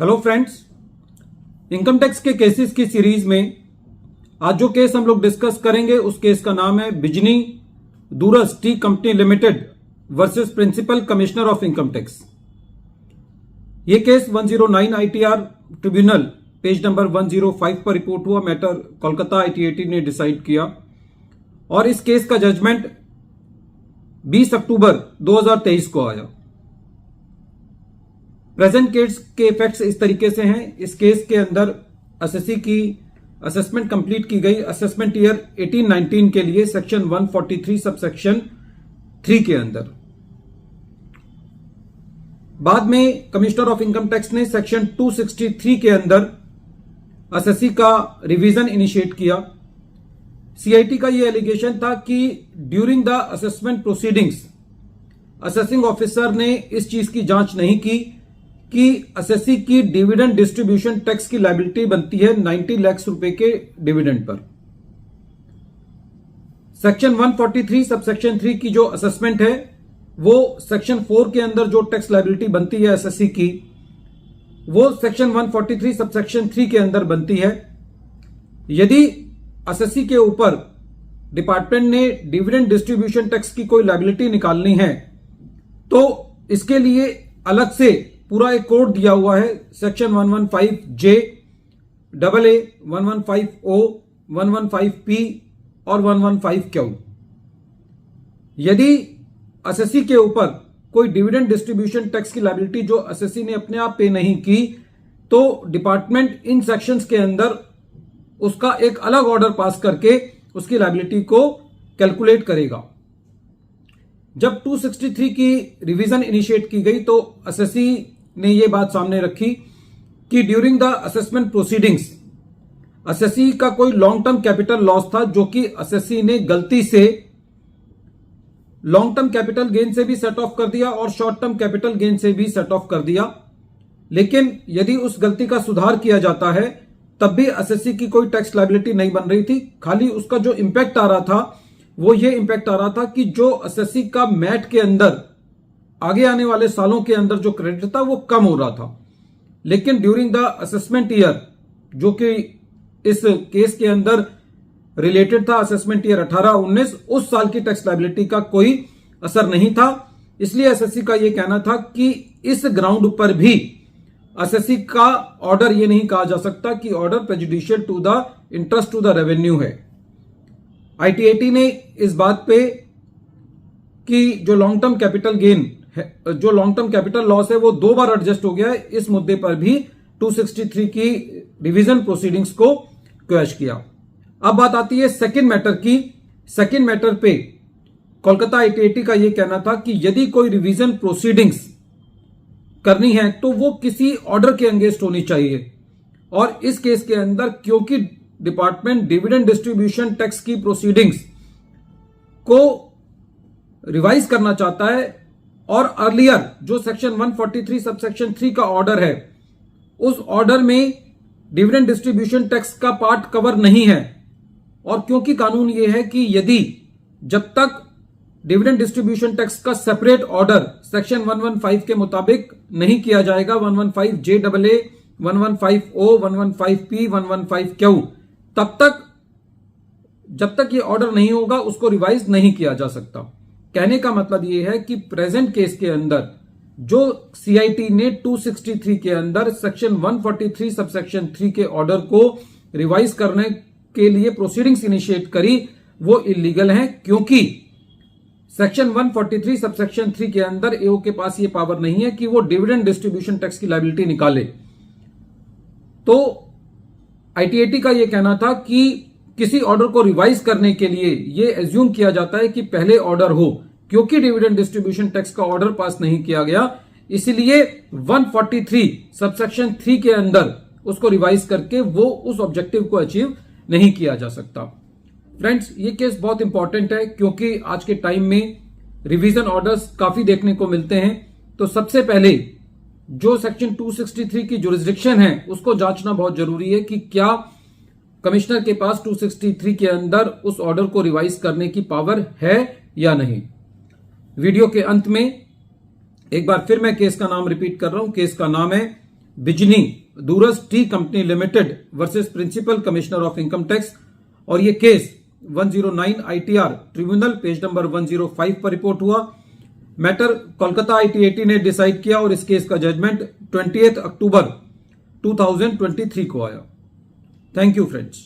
Hello friends, income tax के cases की series में आज जो केस हम लोग डिस्कस करेंगे उस केस का नाम है Bijni Dooars tea company limited versus principal commissioner of income tax. ये case 109 ITR tribunal page number 105 पर रिपोर्ट हुआ। मैटर कोलकाता ITAT ने डिसाइड किया और इस केस का जजमेंट 20 अक्टूबर 2023 को आया। प्रेजेंट केस के इफेक्ट्स इस तरीके से हैं। इस केस के अंदर एसएससी की असेसमेंट कंप्लीट की गई असेसमेंट ईयर 18-19 के लिए सेक्शन 143 सबसेक्शन 3 के अंदर। बाद में कमिश्नर ऑफ इनकम टैक्स ने सेक्शन 263 के अंदर एसएससी का रिवीजन इनिशिएट किया। सीआईटी का यह एलिगेशन था कि during the assessment proceedings assessing officer ने इस चीज की जांच नहीं की कि एसएससी की डिविडेंड डिस्ट्रीब्यूशन टैक्स की लायबिलिटी बनती है 90 लाख रुपए के डिविडेंड पर। सेक्शन 143 सबसेक्शन 3 की जो असेसमेंट है वो सेक्शन 4 के अंदर जो टैक्स लायबिलिटी बनती है एसएससी की वो सेक्शन 143 सबसेक्शन 3 के अंदर बनती है। यदि एसएससी के ऊपर डिपार्टमेंट ने डिविडेंड डिस्ट्रीब्यूशन टैक्स की कोई लायबिलिटी निकालनी है तो इसके लिए अलग से पूरा एक कोड दिया हुआ है। Section 115J, AA, 115O, 115P और 115Q। यदि एसएससी के ऊपर कोई डिविडेंड डिस्ट्रीब्यूशन टैक्स की लायबिलिटी जो एसएससी ने अपने आप पे नहीं की तो डिपार्टमेंट इन सेक्शंस के अंदर उसका एक अलग ऑर्डर पास करके उसकी लायबिलिटी को कैलकुलेट करेगा। जब 263 की रिवीजन इनिशिएट की गई तो एसएससी ने यह बात सामने रखी कि during the assessment proceedings SSC का कोई लॉन्ग टर्म कैपिटल लॉस था जो कि एसएससी ने गलती से लॉन्ग टर्म कैपिटल गेन से भी सेट ऑफ कर दिया और शॉर्ट टर्म कैपिटल गेन से भी सेट ऑफ कर दिया। लेकिन यदि उस गलती का सुधार किया जाता है तब भी एसएससी की कोई टैक्स लायबिलिटी नहीं बन रही थी। खाली उसका जो इंपैक्ट आ रहा था वो ये इंपैक्ट आ रहा था कि जो एसएससी का मैट के अंदर आगे आने वाले सालों के अंदर जो क्रेडिट था वो कम हो रहा था। लेकिन ड्यूरिंग द असेसमेंट ईयर जो कि इस केस के अंदर रिलेटेड था असेसमेंट ईयर 18-19 उस साल की टैक्स लायबिलिटी का कोई असर नहीं था। इसलिए एसएससी का यह कहना था कि इस ग्राउंड पर भी एसएससी का ऑर्डर ये नहीं कहा जा सकता कि order prejudicial to the interest to the revenue है। ITAT ने इस बात पे कि जो लॉन्ग टर्म कैपिटल गेन है, जो लॉन्ग टर्म कैपिटल लॉस है वो 2 बार एडजस्ट हो गया है। इस मुद्दे पर भी 263 की रिवीजन प्रोसीडिंग्स को क्वैश किया। अब बात आती है सेकंड मैटर की। सेकंड मैटर पे कोलकाता ITAT का यह कहना था कि यदि कोई रिवीजन प्रोसीडिंग्स करनी है तो वो किसी ऑर्डर के अगेंस्ट होनी चाहिए। और इस केस के अंदर क्योंकि डिपार्टमेंट डिविडेंड डिस्ट्रीब्यूशन टैक्स की प्रोसीडिंग्स को रिवाइज करना चाहता है और अर्लियर जो सेक्शन 143 सबसेक्शन 3 का ऑर्डर है उस ऑर्डर में डिविडेंड डिस्ट्रीब्यूशन टैक्स का पार्ट कवर नहीं है। और क्योंकि कानून यह है कि यदि जब तक डिविडेंड डिस्ट्रीब्यूशन टैक्स का सेपरेट ऑर्डर सेक्शन 115 के मुताबिक नहीं किया जाएगा 115J AA, 115O, 115P, 115Q तब तक जब तक ये ऑर्डर नहीं होगा उसको रिवाइज नहीं किया जा सकता। कहने का मतलब ये है कि प्रेजेंट केस के अंदर जो सीआईटी ने 263 के अंदर सेक्शन 143 सबसेक्शन 3 के ऑर्डर को रिवाइज करने के लिए प्रोसीडिंग्स इनिशिएट करी वो इलीगल है क्योंकि सेक्शन 143 सबसेक्शन 3 के अंदर एओ के पास ये पावर नहीं है कि वो डिविडेंड डिस्ट्रीब्यूशन टैक्स की लायबिलिटी निकाले। तो ITAT का यह कहना था कि किसी ऑर्डर को रिवाइज करने के लिए यह एज्यूम किया जाता है कि पहले ऑर्डर हो। क्योंकि डिविडेंड डिस्ट्रीब्यूशन टैक्स का ऑर्डर पास नहीं किया गया इसलिए 143 सबसेक्शन 3 के अंदर उसको रिवाइज करके वो उस ऑब्जेक्टिव को अचीव नहीं किया जा सकता। फ्रेंड्स, ये केस बहुत इंपॉर्टेंट है क्योंकि आज के टाइम में रिवीजन ऑर्डर्स काफी देखने को मिलते हैं। तो सबसे पहले जो सेक्शन 263 की जुरिस्डिक्शन है उसको जांचना बहुत जरूरी है कि क्या कमिश्नर के पास 263 के अंदर उस ऑर्डर को रिवाइज करने की पावर है या नहीं। वीडियो के अंत में एक बार फिर मैं केस का नाम रिपीट कर रहा हूं। केस का नाम है Bijni Dooars tea company limited versus principal commissioner of income tax, और ये case 109 ITR tribunal page number 105 पर रिपोर्ट हुआ। मैटर कोलकाता ITAT ने डिसाइड किया और इस केस का जजमेंट 28 अक्टूबर 2023 को आया। Thank you friends.